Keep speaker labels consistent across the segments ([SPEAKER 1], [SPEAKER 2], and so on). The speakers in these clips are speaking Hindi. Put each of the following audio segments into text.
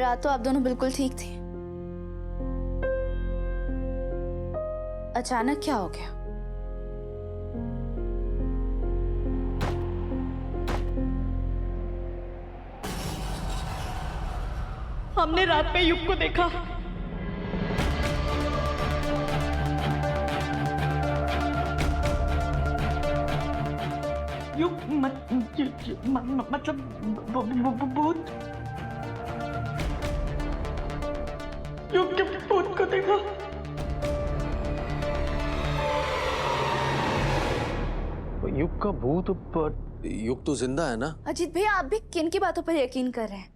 [SPEAKER 1] रात तो आप दोनों बिल्कुल ठीक थे। अचानक क्या हो गया?
[SPEAKER 2] हमने रात में युग को देखा। युग मतलब भूत। युग के भूत को देखा।
[SPEAKER 3] युग का भूत? पर युग तो जिंदा है ना?
[SPEAKER 1] अजीत भैया, आप भी किन की बातों पर यकीन कर रहे हैं?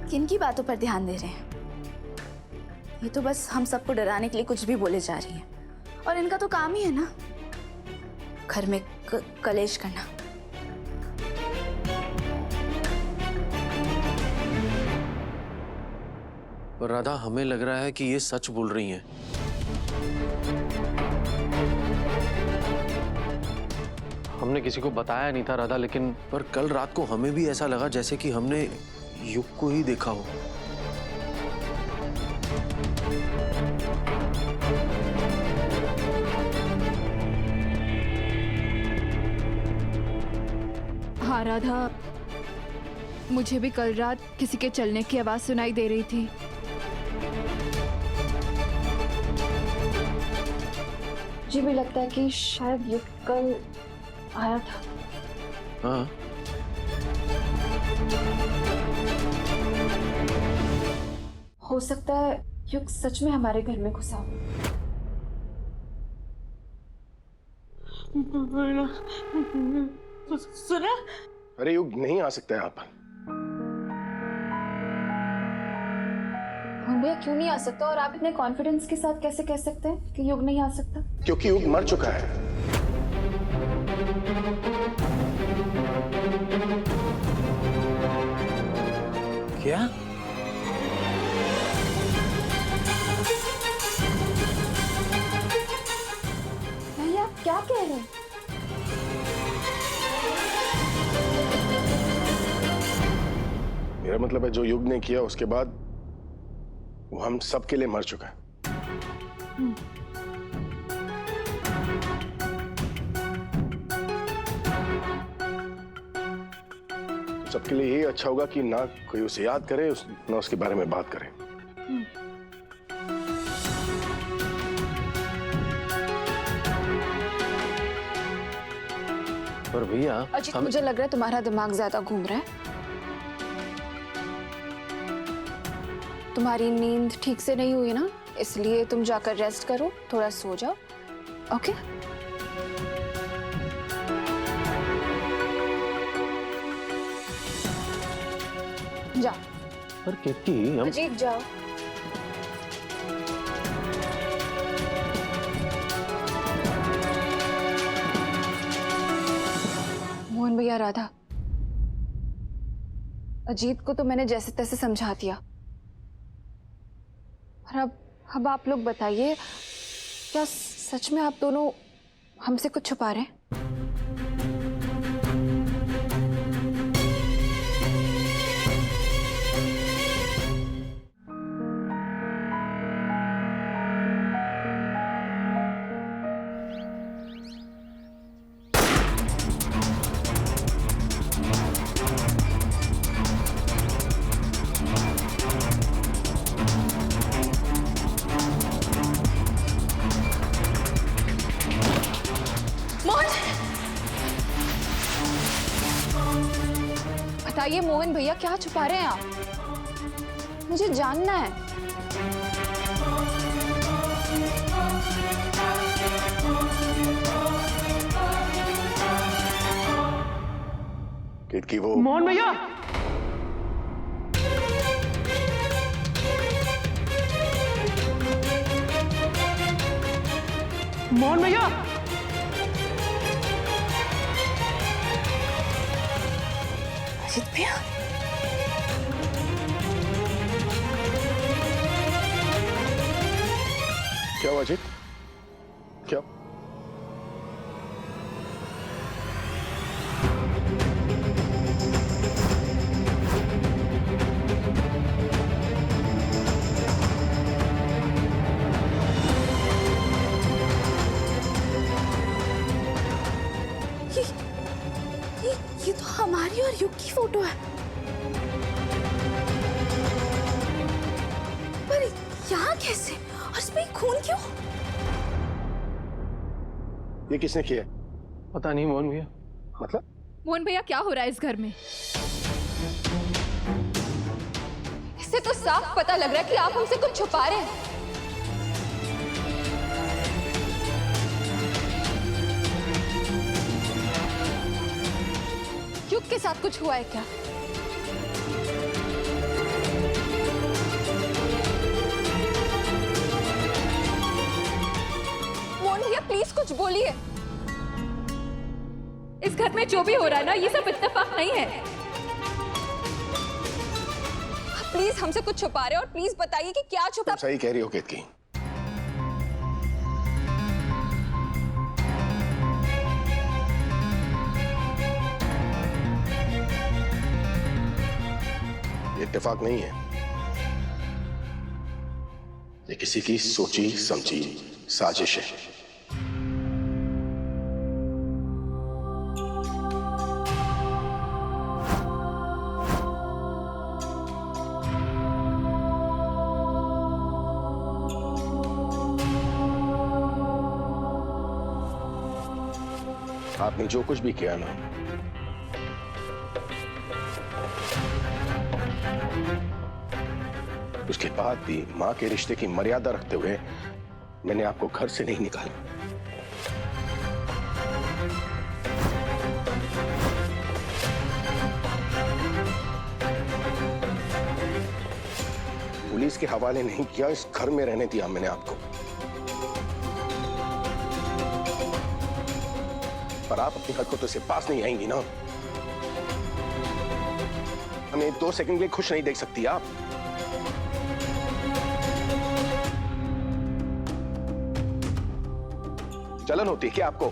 [SPEAKER 1] किन की बातों पर ध्यान दे रहे हैं? ये तो बस हम सबको डराने के लिए कुछ भी बोले जा रही है, और इनका तो काम ही है ना घर में कलेश करना।
[SPEAKER 3] पर राधा, हमें लग रहा है कि ये सच बोल रही हैं। हमने किसी को बताया नहीं था राधा, लेकिन पर कल रात को हमें भी ऐसा लगा जैसे कि हमने युग को ही देखा हो।
[SPEAKER 4] हाँ राधा, मुझे भी कल रात किसी के चलने की आवाज सुनाई दे रही थी।
[SPEAKER 1] मुझे भी लगता है कि शायद युग कल आया था।
[SPEAKER 3] हाँ,
[SPEAKER 1] हो सकता है युग सच में हमारे घर में घुसा हो।
[SPEAKER 2] सुना?
[SPEAKER 5] अरे युग नहीं आ सकता यहाँ पर।
[SPEAKER 1] हाँ भैया, क्यों नहीं आ सकता? और आप इतने कॉन्फिडेंस के साथ कैसे कह सकते हैं कि युग नहीं आ सकता?
[SPEAKER 5] क्योंकि युग मर चुका है।
[SPEAKER 3] क्या?
[SPEAKER 1] भैया क्या कह रहे हैं?
[SPEAKER 5] मेरा मतलब है जो युग ने किया उसके बाद वो हम सबके लिए मर चुका है। सबके लिए यही अच्छा होगा कि ना कोई उसे याद करे, ना उसके बारे में बात करे।
[SPEAKER 3] पर भैया,
[SPEAKER 1] अजीत, मुझे लग रहा है तुम्हारा दिमाग ज्यादा घूम रहा है। तुम्हारी नींद ठीक से नहीं हुई ना, इसलिए तुम जाकर रेस्ट करो, थोड़ा सो जाओ। ओके? जाओ।
[SPEAKER 3] पर कितनी हम
[SPEAKER 1] अजीत जाओ। मोहन भैया, राधा, अजीत को तो मैंने जैसे तैसे समझा दिया, और अब आप लोग बताइए, क्या सच में आप दोनों हमसे कुछ छुपा रहे हैं? बताइए मोहन भैया, क्या छुपा रहे हैं आप? मुझे जानना है।
[SPEAKER 5] कि वो
[SPEAKER 2] मोहन भैया, मोहन भैया,
[SPEAKER 1] अजीत भैया,
[SPEAKER 5] क्या हुआ अजीत? क्या
[SPEAKER 1] फोटो है। पर यहाँ कैसे? और इसमें खून क्यों?
[SPEAKER 5] ये किसने किया?
[SPEAKER 3] पता नहीं मोहन भैया।
[SPEAKER 5] मतलब
[SPEAKER 4] मोहन भैया क्या हो रहा है इस घर में? इससे तो साफ पता लग रहा है कि आप हमसे कुछ छुपा रहे हैं। युग के साथ कुछ हुआ है क्या? मोहन भैया प्लीज कुछ बोलिए। इस घर में जो भी हो रहा है ना, ये सब इत्तेफाक नहीं है। प्लीज हमसे कुछ छुपा रहे हो और प्लीज बताइए कि क्या छुपा।
[SPEAKER 5] तुम सही कह रही हो केतकी। ये इत्तेफाक नहीं है, ये किसी की सोची समझी साजिश है। आपने जो कुछ भी किया ना, उसके बाद भी मां के रिश्ते की मर्यादा रखते हुए मैंने आपको घर से नहीं निकाला। पुलिस के हवाले नहीं किया, इस घर में रहने दिया मैंने आपको। पर आप अपनी हरकतों से पास नहीं आएंगी ना। हमें 2 सेकंड के लिए खुश नहीं देख सकती आप। जलन होती है क्या आपको?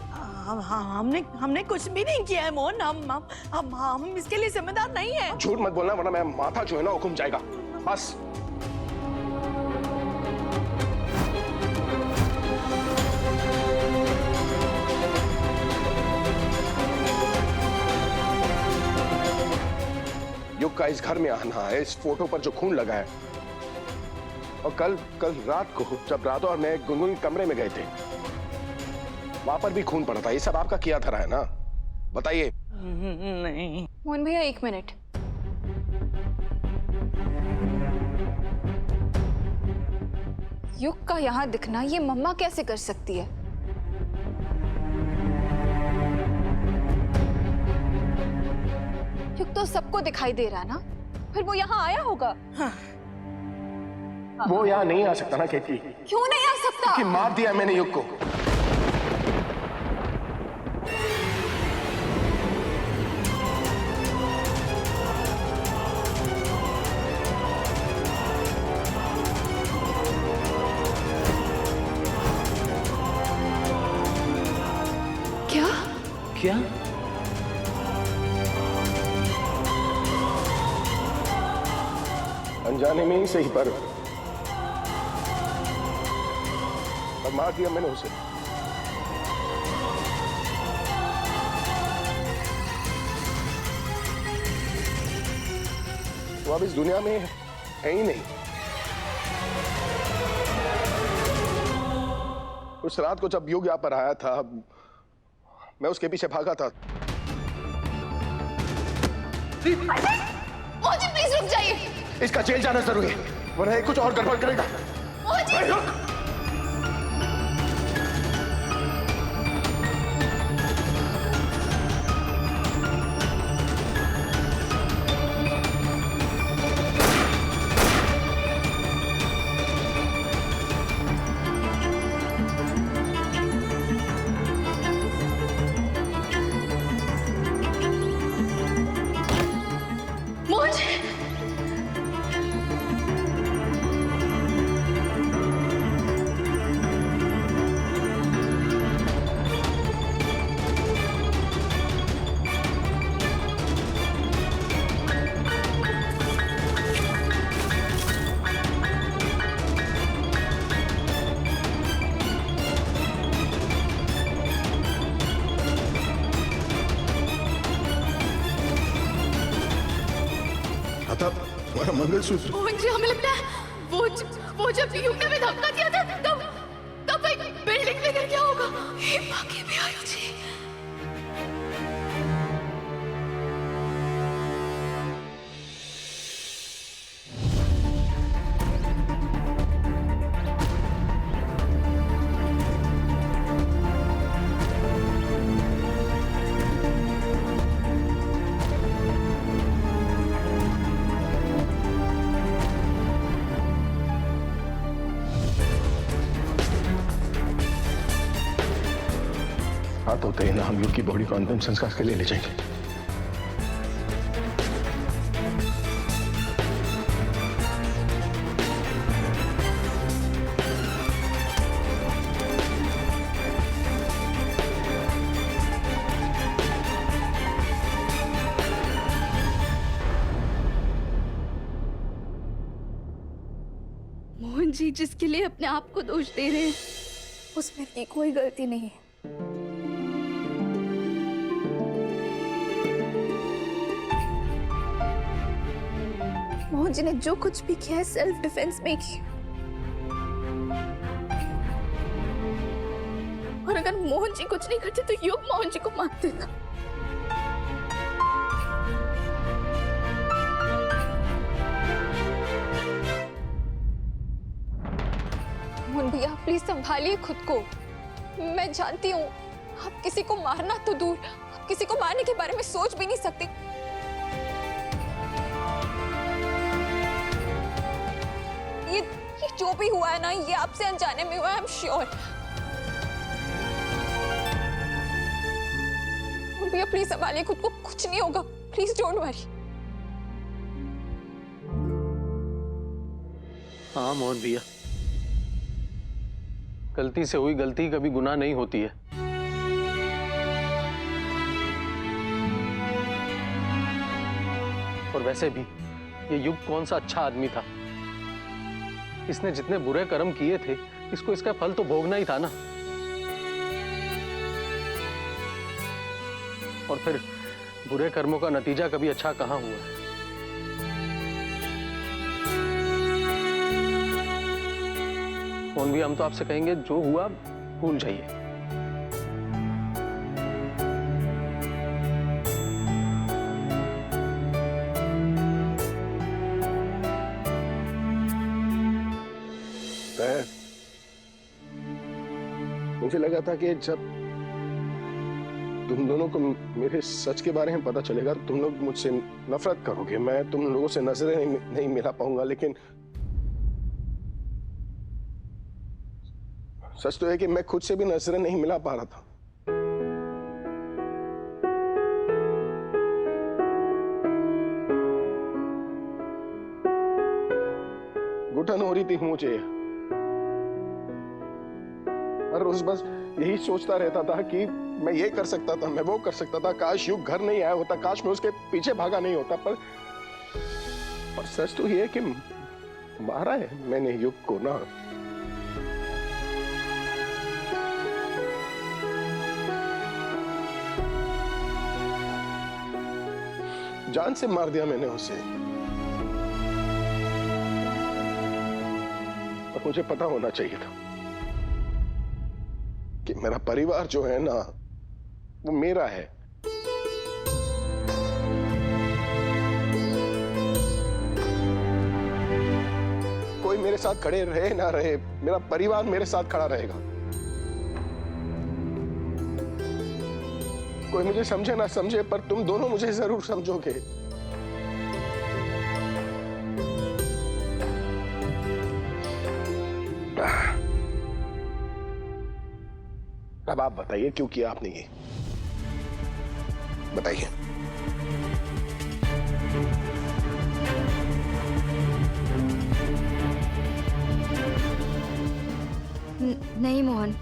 [SPEAKER 2] हमने कुछ भी नहीं किया है मोहन। हम इसके लिए जिम्मेदार नहीं है।
[SPEAKER 5] झूठ मत बोलना वरना मेरा माथा जो है ना वो घूम जाएगा। बस युग का इस घर में आना है, इस फोटो पर जो खून लगा है, और कल रात को जब राधा और मैं गुनगुन कमरे में गए थे वहां पर भी खून पड़ा था। ये सब आपका किया धरा है ना? बताइए।
[SPEAKER 2] नहीं
[SPEAKER 4] मोहन भैया 1 मिनट। युग का यहाँ दिखना ये मम्मा कैसे कर सकती है? युग तो सबको दिखाई दे रहा है ना, फिर वो यहाँ आया होगा।
[SPEAKER 5] वो यहाँ नहीं आ सकता ना केतकी।
[SPEAKER 4] क्यों नहीं आ सकता?
[SPEAKER 5] कि मार दिया मैंने युग को।
[SPEAKER 4] क्या?
[SPEAKER 3] क्या?
[SPEAKER 5] अनजाने में ही सही पर मार दिया मैंने उसे। वो अब इस दुनिया में है ही नहीं। उस रात को जब युग यहाँ पर आया था मैं उसके पीछे भागा था।
[SPEAKER 1] मोहन प्लीज रुक जाइए।
[SPEAKER 5] इसका जेल जाना जरूरी है वरना ये कुछ और गड़बड़ करेगा।
[SPEAKER 1] मोहन
[SPEAKER 5] रुक। मंगलसूत्र।
[SPEAKER 4] मोहन जी, हमें लगता है वो जब युग ने हमें धक्का दिया था तब कोई बिल्डिंग में गिर गया होगा। हे बाकी बिहारी जी।
[SPEAKER 5] हाथ होते ही ना हम युग की बॉडी को अंतिम संस्कार के लिए ले जाएंगे।
[SPEAKER 1] मोहन जी जिसके लिए अपने आप को दोष दे रहे हैं, उसमें की कोई गलती नहीं है। मोहन जी ने जो कुछ भी किया है सेल्फ डिफेंस में किया। और अगर मोहन जी कुछ नहीं करते तो युग मोहन जी को मार देगा।
[SPEAKER 6] मोहन भैया प्लीज संभालिए खुद को। मैं जानती हूँ आप किसी को मारना तो दूर, आप किसी को मारने के बारे में सोच भी नहीं सकती। ये जो भी हुआ है ना, ये आपसे अनजाने में हुआ है, आई एम श्योर। भैया प्लीज संभालिए खुद को, कुछ नहीं होगा, प्लीज डोंट वरी।
[SPEAKER 3] हाँ मोहन भैया, गलती से हुई गलती कभी गुनाह नहीं होती है। और वैसे भी ये युग कौन सा अच्छा आदमी था। इसने जितने बुरे कर्म किए थे, इसको इसका फल तो भोगना ही था ना। और फिर बुरे कर्मों का नतीजा कभी अच्छा कहाँ हुआ है। मोहन भी हम तो आपसे कहेंगे जो हुआ भूल जाइए।
[SPEAKER 5] मुझे लगा था कि जब तुम दोनों को मेरे सच के बारे में पता चलेगा तुम लोग मुझसे नफरत करोगे, मैं तुम लोगों से नजरें नहीं मिला पाऊंगा। लेकिन सच तो है कि मैं खुद से भी नजरें नहीं मिला पा रहा था। घुटन हो रही थी मुझे। हर रोज बस यही सोचता रहता था कि मैं ये कर सकता था, मैं वो कर सकता था। काश युग घर नहीं आया होता, काश मैं उसके पीछे भागा नहीं होता। पर सच तो ये है कि मारा है मैंने युग को ना। जान से मार दिया मैंने उसे। और मुझे पता होना चाहिए था कि मेरा परिवार जो है ना वो मेरा है। कोई मेरे साथ खड़े रहे ना रहे, मेरा परिवार मेरे साथ खड़ा रहेगा। कोई मुझे समझे ना समझे, पर तुम दोनों मुझे जरूर समझोगे। अब आप बताइए क्यों किया आपने ये, बताइए।
[SPEAKER 7] नहीं मोहन,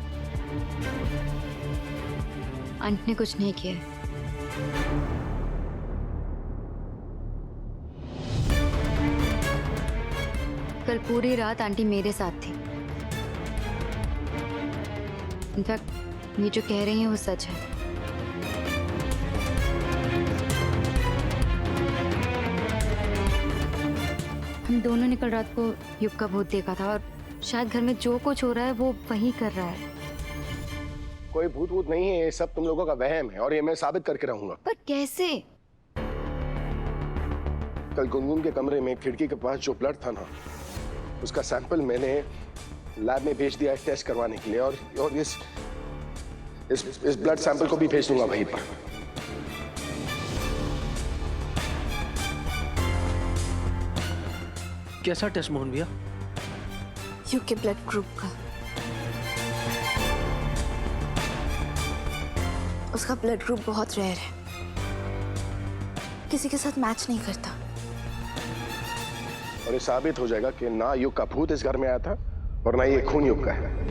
[SPEAKER 7] आंटी ने कुछ नहीं किया। कल पूरी रात आंटी मेरे साथ थी। इनफैक्ट ये जो कह रही हैं वो सच है। हम दोनों ने कल रात को युग का भूत देखा था और शायद घर में जो कुछ हो रहा है वो वही कर रहा है।
[SPEAKER 5] कोई भूत वूत नहीं है, ये सब तुम लोगों का वहम है और ये मैं साबित करके रहूंगा।
[SPEAKER 7] पर कैसे?
[SPEAKER 5] कल गुनगुन के कमरे में खिड़की के पास जो ब्लड था ना, उसका सैंपल मैंने लैब में भेज दिया है टेस्ट करवाने के लिए, और इस ब्लड सैंपल को भी भेज दूंगा वहीं पर।
[SPEAKER 3] कैसा टेस्ट मोहन भैया?
[SPEAKER 1] युग के ब्लड ग्रुप का। उसका ब्लड ग्रुप बहुत रेयर है, किसी के साथ मैच नहीं करता।
[SPEAKER 5] और ये साबित हो जाएगा कि ना युग का भूत इस घर में आया था और ना ये खून युग का है।